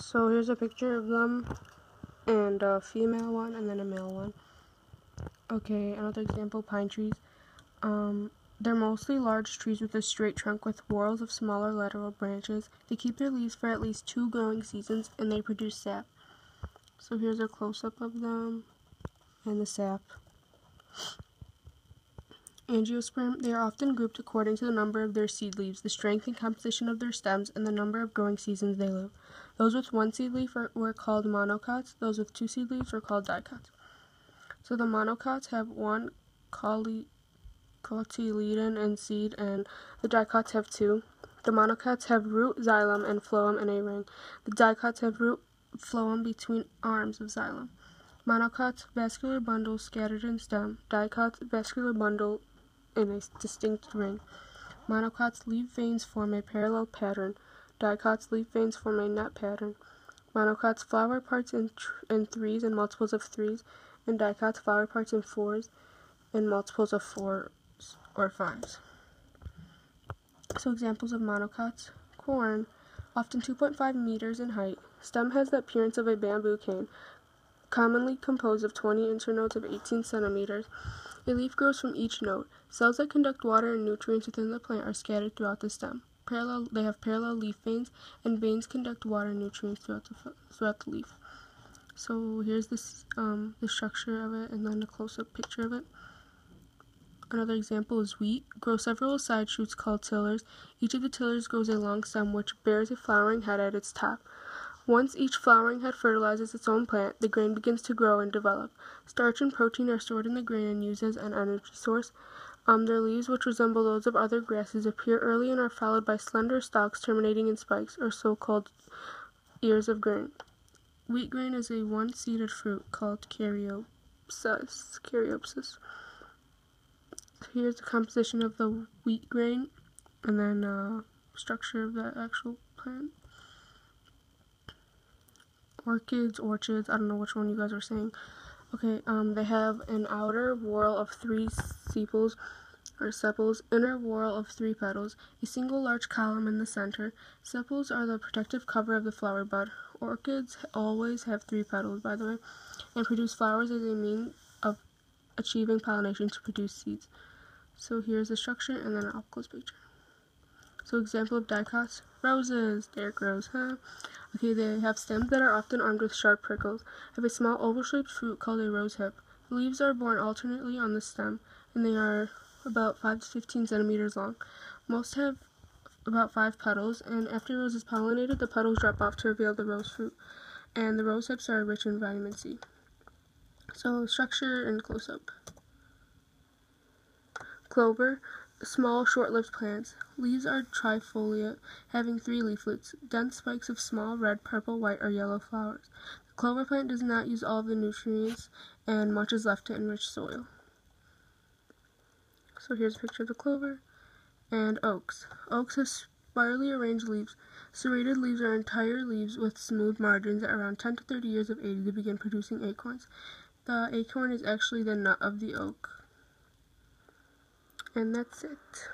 So here's a picture of them, and a female one and then a male one. Okay, another example, pine trees. They're mostly large trees with a straight trunk with whorls of smaller lateral branches. They keep their leaves for at least 2 growing seasons, and they produce sap. So here's a close-up of them and the sap. Angiosperm, they are often grouped according to the number of their seed leaves, the strength and composition of their stems, and the number of growing seasons they live. Those with 1 seed leaf were called monocots. Those with 2 seed leaves were called dicots. So the monocots have 1 cotyledon and seed, and the dicots have 2. The monocots have root, xylem, and phloem in a ring. The dicots have root, phloem between arms of xylem. Monocots, vascular bundle scattered in stem. Dicots, vascular bundle in a distinct ring. Monocots, leaf veins form a parallel pattern. Dicots, leaf veins form a net pattern. Monocots, flower parts in 3s and multiples of 3s, and dicots, flower parts in 4s and multiples of 4s or 5s. So examples of monocots: corn, often 2.5 meters in height. Stem has the appearance of a bamboo cane, commonly composed of 20 internodes of 18 centimeters. A leaf grows from each node. Cells that conduct water and nutrients within the plant are scattered throughout the stem. They have parallel leaf veins, and veins conduct water and nutrients throughout the leaf. So here's this the structure of it, and then a close-up picture of it. Another example is wheat. Grow several side shoots called tillers. Each of the tillers grows a long stem which bears a flowering head at its top. Once each flowering head fertilizes its own plant, the grain begins to grow and develop. Starch and protein are stored in the grain and used as an energy source. Their leaves, which resemble those of other grasses, appear early and are followed by slender stalks terminating in spikes, or so-called ears of grain. Wheat grain is a one-seeded fruit called caryopsis. Here's the composition of the wheat grain, and then structure of the actual plant. Orchids, orchids, I don't know which one you guys are saying. Okay, they have an outer whorl of 3 sepals, inner whorl of 3 petals, a single large column in the center. Sepals are the protective cover of the flower bud. Orchids always have 3 petals, by the way, and produce flowers as a means of achieving pollination to produce seeds. So here's the structure, and then an up-close picture. So example of dicots: roses, Derek Rose, huh? Okay, they have stems that are often armed with sharp prickles, have a small oval-shaped fruit called a rose hip. The leaves are borne alternately on the stem, and they are about 5 to 15 centimeters long. Most have about 5 petals, and after a rose is pollinated, the petals drop off to reveal the rose fruit, and the rose hips are rich in vitamin C. So structure and close-up. Clover, small, short-lived plants. Leaves are trifoliate, having 3 leaflets, dense spikes of small red, purple, white, or yellow flowers. The clover plant does not use all of the nutrients, and much is left to enrich soil. So here's a picture of the clover. And oaks. Oaks have spirally arranged leaves. Serrated leaves are entire leaves with smooth margins. At around 10 to 30 years of age, they begin producing acorns. The acorn is actually the nut of the oak. And that's it.